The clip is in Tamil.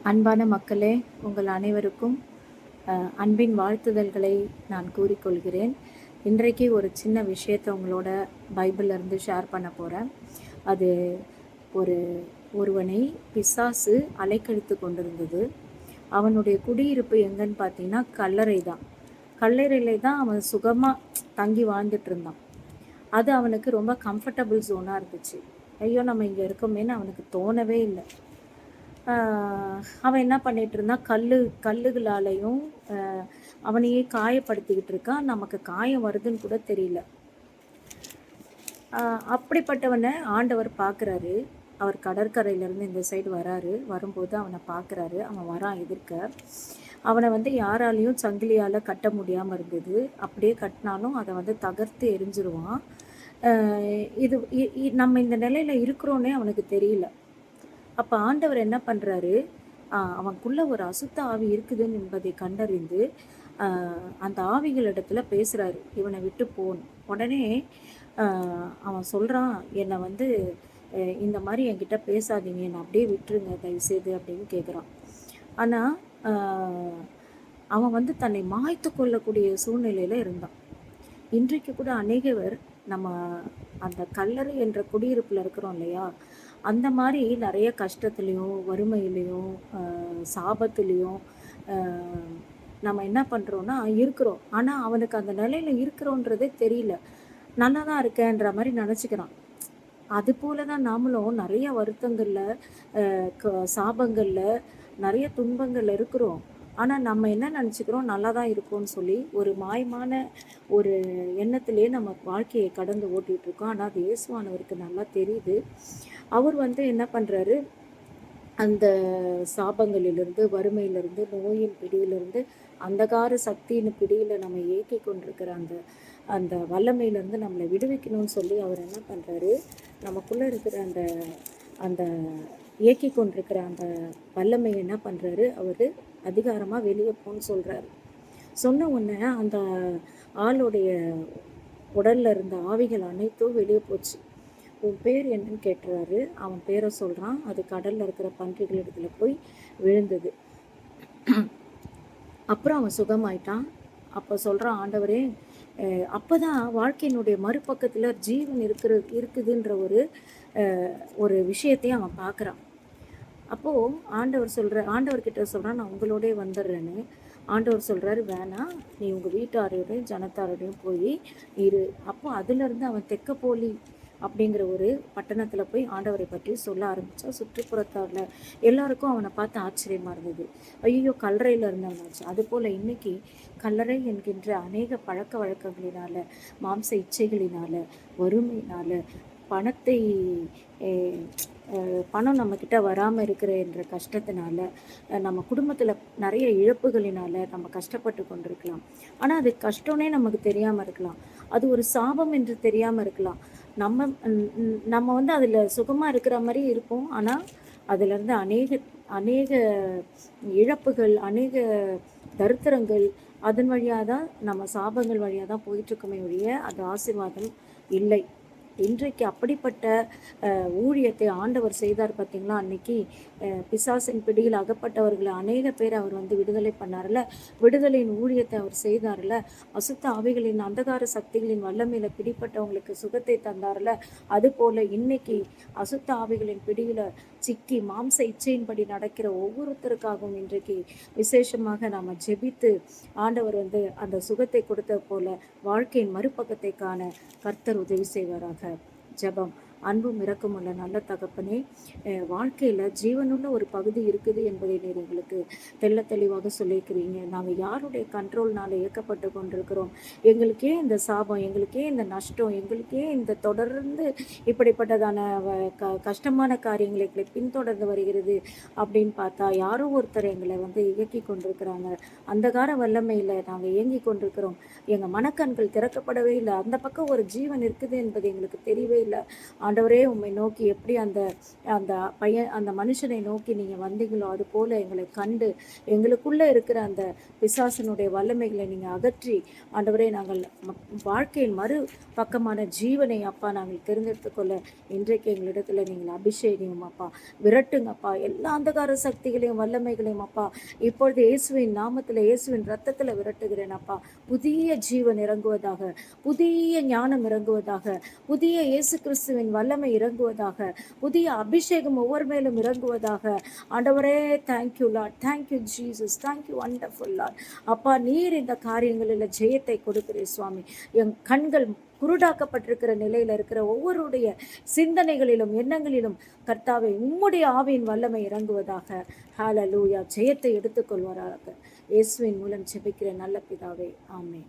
அன்பான மக்களே, உங்கள் அனைவருக்கும் அன்பின் வாழ்த்துதல்களை நான் கூறிக்கொள்கிறேன். இன்றைக்கு ஒரு சின்ன விஷயத்தை உங்களோட பைபிள்லேருந்து ஷேர் பண்ண போகிறேன். அது ஒரு ஒருவனை பிசாசு அலைக்கழித்து கொண்டிருந்தது. அவனுடைய குடியிருப்பு எங்கன்னு பார்த்தீங்கன்னா கல்லறை தான். கல்லறையில தான் அவன் சுகமாக தங்கி வாழ்ந்துட்டு இருந்தான். அது அவனுக்கு ரொம்ப கம்ஃபர்டபுள் ஜோனாக இருந்துச்சு. ஐயோ, நம்ம இங்கே இருக்கோமேன்னு அவனுக்கு தோணவே இல்லை. அவன் என்ன பண்ணிட்டு இருந்தான், கல்லுகளாலையும் அவனையே காயப்படுத்திக்கிட்டு இருக்கான். நமக்கு காயம் வருதுன்னு கூட தெரியல. அப்படிப்பட்டவனை ஆண்டவர் பார்க்குறாரு. அவர் கடற்கரையிலேருந்து இந்த சைடு வராரு. வரும்போது அவனை பார்க்குறாரு. அவன் வரான் எதிர்க்க. அவனை யாராலையும் சங்கிலியால் கட்ட முடியாமல் இருந்தது. அப்படியே கட்டினாலும் அதை தகர்த்து எரிஞ்சிருவான். இது நம்ம இந்த நிலையில் இருக்கிறோன்னே அவனுக்கு தெரியல. அப்போ ஆண்டவர் என்ன பண்ணுறாரு, அவனுக்குள்ள ஒரு அசுத்த ஆவி இருக்குதுன்னு என்பதை கண்டறிந்து அந்த ஆவிகளிடத்துல பேசுகிறாரு, இவனை விட்டு போகணும். உடனே அவன் சொல்கிறான், என்னை இந்த மாதிரி என்கிட்ட பேசாதீங்க, என்னை அப்படியே விட்டுருங்க தயவுசெய்து அப்படின்னு கேட்குறான். ஆனால் அவன் தன்னை மாய்த்து கொள்ளக்கூடிய சூழ்நிலையில் இருந்தான். இன்றைக்கு கூட அநேகவர் நம்ம அந்த கல்லறை என்ற குடியிருப்பில் இருக்கிறோம் இல்லையா, அந்த மாதிரி நிறைய கஷ்டத்துலேயும் வறுமையிலையும் சாபத்துலேயும் நம்ம என்ன பண்ணுறோன்னா இருக்கிறோம். ஆனால் அவனுக்கு அந்த நிலையில் இருக்கிறோன்றதே தெரியல. நல்லா தான் இருக்கேன்ற மாதிரி நினச்சிக்கிறான். அது போல தான் நாமளும் நிறைய வருத்தங்களில் சாபங்களில் நிறைய துன்பங்கள் இருக்கிறோம். ஆனால் நம்ம என்ன நினச்சிக்கிறோம், நல்லா தான் இருக்கோம்னு சொல்லி ஒரு மாயமான ஒரு எண்ணத்திலே நம்ம வாழ்க்கையை கடந்து ஓட்டிகிட்ருக்கோம். ஆனால் அது இயேசுவானவருக்கு நல்லா தெரியுது. அவர் என்ன பண்ணுறாரு, அந்த சாபங்களிலிருந்து, வறுமையிலிருந்து, நோயின் பிடியிலிருந்து, அந்தகார சக்தியின் பிடியில் நம்ம ஏக்கி கொண்டிருக்கிற அந்த அந்த வல்லமையிலேருந்து நம்மளை விடுவிக்கணும்னு சொல்லி அவர் என்ன பண்ணுறாரு, நமக்குள்ளே இருக்கிற அந்த அந்த இயக்கி கொண்டிருக்கிற அந்த வல்லமை என்ன பண்ணுறாரு, அவர் அதிகாரமாக வெளியே போன்னு சொல்கிறாரு. சொன்ன உடனே அந்த ஆளுடைய உடலில் இருந்த ஆவிகள் அனைத்தும் வெளியே போச்சு. உன் பேர் என்னன்னு கேட்டுறாரு. அவன் பேரை சொல்கிறான். அது கடலில் இருக்கிற பன்றிகள் இடத்துல போய் விழுந்தது. அப்புறம் அவன் சுகமாயிட்டான். அப்போ சொல்கிறான், ஆண்டவரே, அப்போ தான் வாழ்க்கையினுடைய மறுபக்கத்தில் ஜீவன் இருக்குதுன்ற ஒரு விஷயத்தையும் அவன் பார்க்குறான். அப்போது ஆண்டவர்கிட்ட சொல்கிறான், நான் உங்களோடே வந்துடுறேன்னு. ஆண்டவர் சொல்கிறாரு, வேணாம், நீ உங்கள் வீட்டாரோடையும் ஜனத்தாரோடையும் போய் இரு. அப்போ அதுலேருந்து அவன் தெக்கப்போலி அப்படிங்கிற ஒரு பட்டணத்தில் போய் ஆண்டவரை பற்றி சொல்ல ஆரம்பித்தா, சுற்றுப்புறத்தாரில் எல்லாருக்கும் அவனை பார்த்து ஆச்சரியமாக இருந்தது. ஐயோ, கல்லறையில் இருந்தவனாச்சு. அதுபோல் இன்றைக்கி கல்லறை என்கின்ற அநேக பழக்க வழக்கங்களினால், மாம்ச இச்சைகளினால், வறுமையினால், பணம் நம்மக்கிட்ட வராமல் இருக்கிற என்ற கஷ்டத்தினால, நம்ம குடும்பத்தில் நிறைய இழப்புகளினால் நம்ம கஷ்டப்பட்டு கொண்டிருக்கலாம். ஆனால் அது கஷ்டம்னே நமக்கு தெரியாமல் இருக்கலாம். அது ஒரு சாபம் என்று தெரியாமல் இருக்கலாம். நம்ம அதில் சுகமாக இருக்கிற மாதிரி இருப்போம். ஆனால் அதிலிருந்து அநேக அநேக இழப்புகள், அநேக தரித்திரங்கள், அதன் வழியாக தான், நம்ம சாபங்கள் வழியாக தான் போயிட்டுருக்கோமே ஒழிய அது ஆசீர்வாதம் இல்லை. இன்றைக்கு அப்படிப்பட்ட ஊழியத்தை ஆண்டவர் செய்தார் பார்த்தீங்களா. அன்னைக்கு பிசாசின் பிடியில் அகப்பட்டவர்களை அநேக பேர் அவர் விடுதலை பண்ணார்ல, விடுதலையின் ஊழியத்தை அவர் செய்தார்ல, அசுத்த ஆவிகளின் அந்தகார சக்திகளின் வல்லமையில பிடிப்பட்டவங்களுக்கு சுகத்தை தந்தார்ல, அதுபோல் இன்னைக்கு அசுத்த ஆவிகளின் பிடியில் சிக்கி மாம்ச இச்சையின்படி நடக்கிற ஒவ்வொருத்தருக்காகவும் இன்றைக்கு விசேஷமாக நாம் ஜெபித்து ஆண்டவர் அந்த சுகத்தை கொடுத்த போல வாழ்க்கையின் மறுபக்கத்தை காண கர்த்தர் உதவி செய்வாராக. ஜெபம். அன்பும் இரக்கமுள்ள நல்ல தகப்பனே, வாழ்க்கையில் ஜீவனுள்ள ஒரு பகுதி இருக்குது என்பதை நீர் எங்களுக்கு தெள்ள தெளிவாக சொல்லியிருக்கிறீங்க. நாங்கள் யாருடைய கண்ட்ரோல்னால் இயக்கப்பட்டு கொண்டிருக்கிறோம்? எங்களுக்கே இந்த சாபம், எங்களுக்கே இந்த நஷ்டம், எங்களுக்கே இந்த தொடர்ந்து இப்படிப்பட்டதான கஷ்டமான காரியங்களை எங்களை பின்தொடர்ந்து வருகிறது அப்படின்னு பார்த்தா, யாரோ ஒருத்தர் எங்களை இயக்கி கொண்டிருக்கிறாங்க. அந்தகார வல்லமையில் நாங்கள் இயங்கி கொண்டிருக்கிறோம். எங்கள் மனக்கண்கள் திறக்கப்படவே இல்லை. அந்த பக்கம் ஒரு ஜீவன் இருக்குது என்பது எங்களுக்கு தெரியவே இல்லை. ஆண்டவரே உம்மை நோக்கி எப்படி அந்த அந்த அந்த மனுஷனை நோக்கி நீங்கள் வந்தீங்களோ அது போல் எங்களை கண்டு எங்களுக்குள்ளே இருக்கிற அந்த பிசாசனுடைய வல்லமைகளை நீங்கள் அகற்றி ஆண்டவரே நாங்கள் வாழ்க்கையின் மறு பக்கமான ஜீவனை அப்பா நாங்கள் தேர்ந்தெடுத்து கொள்ள இன்றைக்கு எங்களிடத்துல நீங்கள் அபிஷேகம் அப்பா, விரட்டுங்கப்பா எல்லா அந்தகார சக்திகளையும் வல்லமைகளையும் அப்பா இப்பொழுது இயேசுவின் நாமத்தில் இயேசுவின் ரத்தத்தில் விரட்டுகிறேன் அப்பா. புதிய ஜீவன் இறங்குவதாக, புதிய ஞானம் இறங்குவதாக, புதிய இயேசு கிறிஸ்துவின் வல்லமை இறங்குவதாக, புதிய அபிஷேகம் ஒவ்வொரு மேலும் இறங்குவதாக. ஆண்டவரே thank you Lord, thank you Jesus, thank you wonderful Lord. அப்பா நீர் இந்த காரியங்களில் ஜெயத்தை கொடுக்கிறீர் சுவாமி. என் கண்கள் குருடாக்கப்பட்டிருக்கிற நிலையில் இருக்கிற ஒவ்வொருடைய சிந்தனைகளிலும் எண்ணங்களிலும் கர்த்தாவை உம்முடைய ஆவியின் வல்லமை இறங்குவதாக. ஹல்லேலூயா. ஜெயத்தை எடுத்துக்கொள்வாராக. இயேசுவின் மூலம் ஜெபிக்கிற நல்ல பிதாவே, ஆமென்.